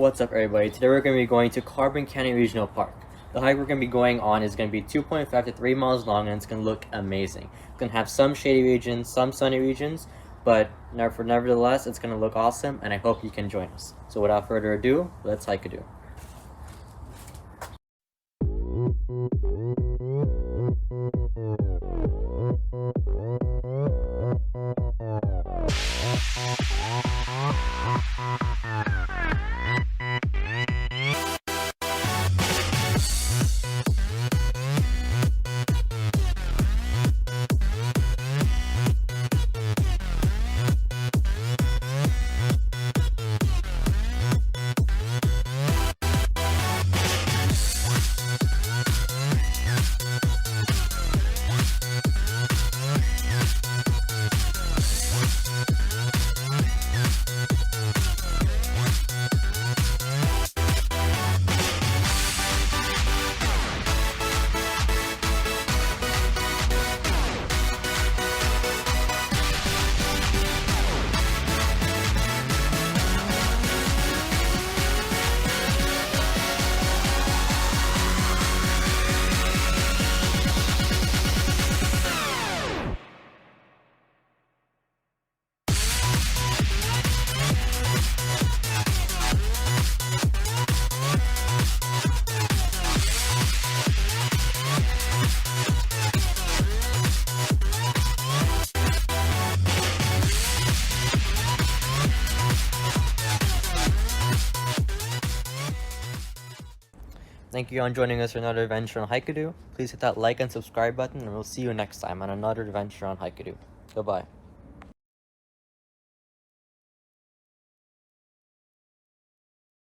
What's up, everybody? Today we're going to be going to Carbon Canyon Regional Park. The hike we're going to be going on is going to be 2.5 to 3 miles long, and it's going to look amazing. It's going to have some shady regions, some sunny regions, but nevertheless, it's going to look awesome, and I hope you can join us. So without further ado, let's hike-a-do. Thank you on joining us for another adventure on Hike-a-do. Please hit that like and subscribe button, and we'll see you next time on another adventure on Hike-a-do. Goodbye.